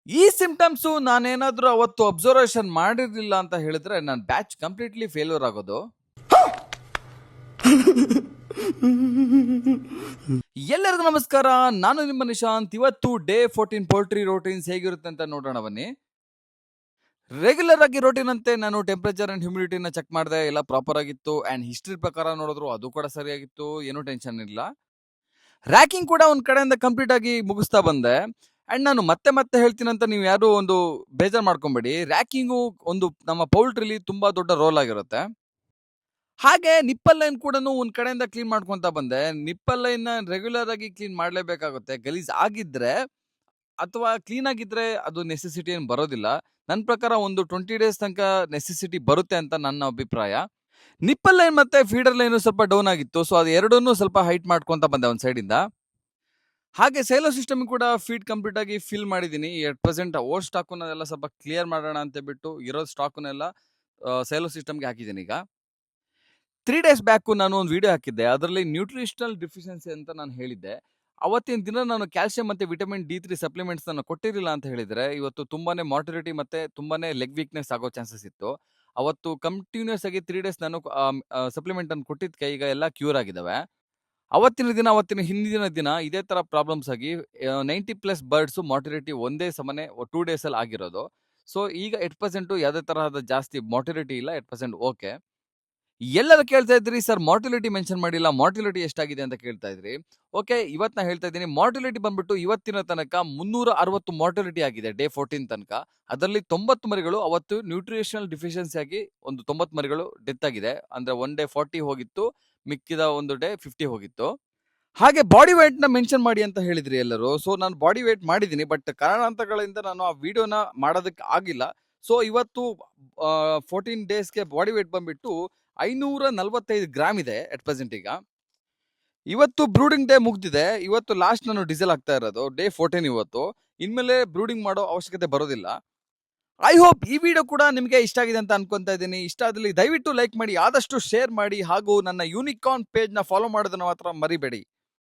ಈ ಸಿಂಪ್ಟಮ್ಸ್ ನಾನೇನಾದ್ರೂ ಅವತ್ತು ಅಬ್ಸರ್ವೇಷನ್ ಮಾಡಿರ್ಲಿಲ್ಲ ಅಂತ ಹೇಳಿದ್ರೆ ನನ್ನ ಬ್ಯಾಚ್ ಕಂಪ್ಲೀಟ್ಲಿ ಫೇಲ್ಯೂರ್ ಆಗೋದು. ಎಲ್ಲರಿಗೂ ನಮಸ್ಕಾರ, ನಾನು ನಿಮ್ಮ ನಿಶಾಂತ್. ಇವತ್ತು ಡೇ 14 ಪೋಲ್ಟ್ರಿ ರೋಟೀನ್ಸ್ ಹೇಗಿರುತ್ತೆ ಅಂತ ನೋಡೋಣ ಬನ್ನಿ. ರೆಗ್ಯುಲರ್ ಆಗಿ ರೋಟೀನ್ ಅಂತೆ ನಾನು ಟೆಂಪರೇಚರ್ ಅಂಡ್ ಹ್ಯೂಮಿಡಿಟಿನ ಚೆಕ್ ಮಾಡಿದೆ, ಎಲ್ಲ ಪ್ರಾಪರ್ ಆಗಿತ್ತು. ಅಂಡ್ ಹಿಸ್ಟ್ರಿ ಪ್ರಕಾರ ನೋಡಿದ್ರು ಅದು ಕೂಡ ಸರಿಯಾಗಿತ್ತು, ಏನೂ ಟೆನ್ಷನ್ ಇಲ್ಲ. ರ್ಯಾಕಿಂಗ್ ಕೂಡ ಒಂದ್ ಕಡೆಯಿಂದ ಕಂಪ್ಲೀಟ್ ಆಗಿ ಮುಗಿಸ್ತಾ ಬಂದೆ. ಅಂಡ್ ನಾನು ಮತ್ತೆ ಮತ್ತೆ ಹೇಳ್ತೀನಂತ ನೀವು ಯಾರು ಒಂದು ಬೇಜಾರು ಮಾಡ್ಕೊಂಬೇಡಿ. ರ್ಯಾಕಿಂಗು ಒಂದು ನಮ್ಮ ಪೌಲ್ಟ್ರಿಲಿ ತುಂಬಾ ದೊಡ್ಡ ರೋಲ್ ಆಗಿರುತ್ತೆ. ಹಾಗೆ ನಿಪ್ಪಲ್ ಲೈನ್ ಕೂಡ ಒಂದ್ ಕಡೆಯಿಂದ ಕ್ಲೀನ್ ಮಾಡ್ಕೊಂತ ಬಂದೆ. ನಿಪ್ಪಲ್ ಲೈನ್ ರೆಗ್ಯುಲರ್ ಆಗಿ ಕ್ಲೀನ್ ಮಾಡ್ಲೇಬೇಕಾಗುತ್ತೆ. ಗಲೀಜ್ ಆಗಿದ್ರೆ ಅಥವಾ ಕ್ಲೀನ್ ಆಗಿದ್ರೆ ಅದು ನೆಸೆಸಿಟಿ ಏನು ಬರೋದಿಲ್ಲ. ನನ್ನ ಪ್ರಕಾರ ಒಂದು 20 ಡೇಸ್ ತನಕ ನೆಸೆಸಿಟಿ ಬರುತ್ತೆ ಅಂತ ನನ್ನ ಅಭಿಪ್ರಾಯ. ನಿಪ್ಪಲ್ ಲೈನ್ ಮತ್ತೆ ಫೀಡರ್ ಲೈನ್ ಸ್ವಲ್ಪ ಡೌನ್ ಆಗಿತ್ತು. ಸೊ ಅದು ಎರಡನ್ನೂ ಸ್ವಲ್ಪ ಹೈಟ್ ಮಾಡ್ಕೊಂತ ಬಂದೆ ಒಂದ್ ಸೈಡ್ ಇಂದ. ಹಾಗೆ ಸೇಲೋ ಸಿಸ್ಟಮ್ ಕೂಡ ಫೀಡ್ ಕಂಪ್ಲೀಟ್ ಆಗಿ ಫಿಲ್ ಮಾಡಿದ್ದೀನಿ. 8% ಓಲ್ಡ್ ಸ್ಟಾಕ್ನೆಲ್ಲ ಸ್ವಲ್ಪ ಕ್ಲಿಯರ್ ಮಾಡೋಣ ಅಂತ ಬಿಟ್ಟು ಇರೋ ಸ್ಟಾಕ್ನೆಲ್ಲ ಸೇಲೋ ಸಿಸ್ಟಮ್ಗೆ ಹಾಕಿದ್ದೀನಿ ಈಗ. 3 ಡೇಸ್ ಬ್ಯಾಕ್ ನಾನು ಒಂದು ವಿಡಿಯೋ ಹಾಕಿದ್ದೆ. ಅದರಲ್ಲಿ ನ್ಯೂಟ್ರಿಷನಲ್ ಡಿಫಿಷಿಯನ್ಸಿ ಅಂತ ನಾನು ಹೇಳಿದ್ದೆ. ಅವತ್ತಿನ ದಿನ ನಾನು ಕ್ಯಾಲ್ಸಿಯಂ ಮತ್ತೆ ವಿಟಮಿನ್ D3 ಸಪ್ಲಿಮೆಂಟ್ಸ್ ನಾನು ಕೊಟ್ಟಿರಲಿಲ್ಲ ಅಂತ ಹೇಳಿದ್ರೆ ಇವತ್ತು ತುಂಬಾನೇ ಮಾರ್ಟಿಲಿಟಿ ಮತ್ತೆ ತುಂಬಾನೇ ಲೆಗ್ ವೀಕ್ನೆಸ್ ಆಗೋ ಚಾನ್ಸಸ್ ಇತ್ತು. ಅವತ್ತು ಕಂಟಿನ್ಯೂಸ್ ಆಗಿ 3 ಡೇಸ್ ನಾನು ಸಪ್ಲಿಮೆಂಟ್ ಅನ್ನು ಕೊಟ್ಟಿದ್ದಕ್ಕೆ ಈಗ ಎಲ್ಲ ಕ್ಯೂರ್ ಆಗಿದಾವೆ. ಅವತ್ತಿನ ಹಿಂದಿನ ದಿನ ಇದೇ ತರ ಪ್ರಾಬ್ಲಮ್ಸ್ ಆಗಿ 90+ ಬರ್ಡ್ಸ್ ಮಾರ್ಟಿಲಿಟಿ ಒಂದೇ ಸಮನೆ 2 ಡೇಸ್ ಅಲ್ಲಿ ಆಗಿರೋದು. ಸೊ ಈಗ 8% ಯಾವುದೇ ತರಹದ ಜಾಸ್ತಿ ಮಾರ್ಟಿಲಿಟಿ ಇಲ್ಲ, 8% ಓಕೆ. ಎಲ್ಲರೂ ಕೇಳ್ತಾ ಇದ್ರಿ, ಸರ್ ಮಾರ್ಟಿಲಿಟಿ ಮೆನ್ಷನ್ ಮಾಡಿಲ್ಲ, ಮಾರ್ಟಿಲಿಟಿ ಎಷ್ಟಾಗಿದೆ ಅಂತ ಕೇಳ್ತಾ ಇದ್ರಿ. ಓಕೆ, ಇವತ್ತು ನಾ ಹೇಳ್ತಾ ಇದ್ದೀನಿ, ಮಾರ್ಟಿಲಿಟಿ ಬಂದ್ಬಿಟ್ಟು ಇವತ್ತಿನ ತನಕ 360 ಮಾರ್ಟಿಲಿಟಿ ಆಗಿದೆ ಡೇ 14 ತನಕ. ಅದರಲ್ಲಿ 90 ಮರಿಗಳು ಅವತ್ತು ನ್ಯೂಟ್ರಿಷನಲ್ ಡಿಫಿಷಿಯನ್ಸಿ ಆಗಿ ಒಂದು 90 ಮರಿಗಳು ಡೆತ್ ಆಗಿದೆ. ಅಂದ್ರೆ ಒನ್ ಡೇ 40 ಹೋಗಿತ್ತು, ಮಿಕ್ಕಿದ ಒಂದು ಡೇ 50 ಹೋಗಿತ್ತು. ಹಾಗೆ ಬಾಡಿ ವೇಟ್ ನ ಮೆನ್ಷನ್ ಮಾಡಿ ಅಂತ ಹೇಳಿದ್ರಿ ಎಲ್ಲರೂ. ಸೊ ನಾನು ಬಾಡಿ ವೇಟ್ ಮಾಡಿದ್ದೀನಿ, ಬಟ್ ಕಾರಣಾಂತರಗಳಿಂದ ನಾನು ಆ ವಿಡಿಯೋನ ಮಾಡೋದಕ್ಕೆ ಆಗಿಲ್ಲ. ಸೊ ಇವತ್ತು 14 ಡೇಸ್ಗೆ ಬಾಡಿ ವೇಟ್ ಬಂದ್ಬಿಟ್ಟು 545 ಗ್ರಾಮ್ ಇದೆ ಅಟ್ ಪ್ರೆಸೆಂಟ್ ಈಗ. ಇವತ್ತು ಬ್ರೂಡಿಂಗ್ ಡೇ ಮುಗ್ದಿದೆ. ಇವತ್ತು ಲಾಸ್ಟ್ ನಾನು ಡೀಸೆಲ್ ಆಗ್ತಾ ಇರೋದು ಡೇ 14 ಇವತ್ತು. ಇನ್ಮೇಲೆ ಬ್ರೂಡಿಂಗ್ ಮಾಡೋ ಅವಶ್ಯಕತೆ ಬರೋದಿಲ್ಲ. ಐ ಹೋಪ್ ಈ ವಿಡಿಯೋ ಕೂಡ ನಿಮಗೆ ಇಷ್ಟ ಆಗಿದೆ ಅಂತ ಅನ್ಕೊಂತಾ ಇದ್ದೀನಿ. ಇಷ್ಟ ಆದಲ್ಲಿ ದಯವಿಟ್ಟು ಲೈಕ್ ಮಾಡಿ, ಆದಷ್ಟು ಶೇರ್ ಮಾಡಿ, ಹಾಗೂ ನನ್ನ ಯೂನಿಕಾರ್ನ್ ಪೇಜ್ ನ ಫಾಲೋ ಮಾಡೋದನ್ನ ಮಾತ್ರ ಮರಿಬೇಡಿ.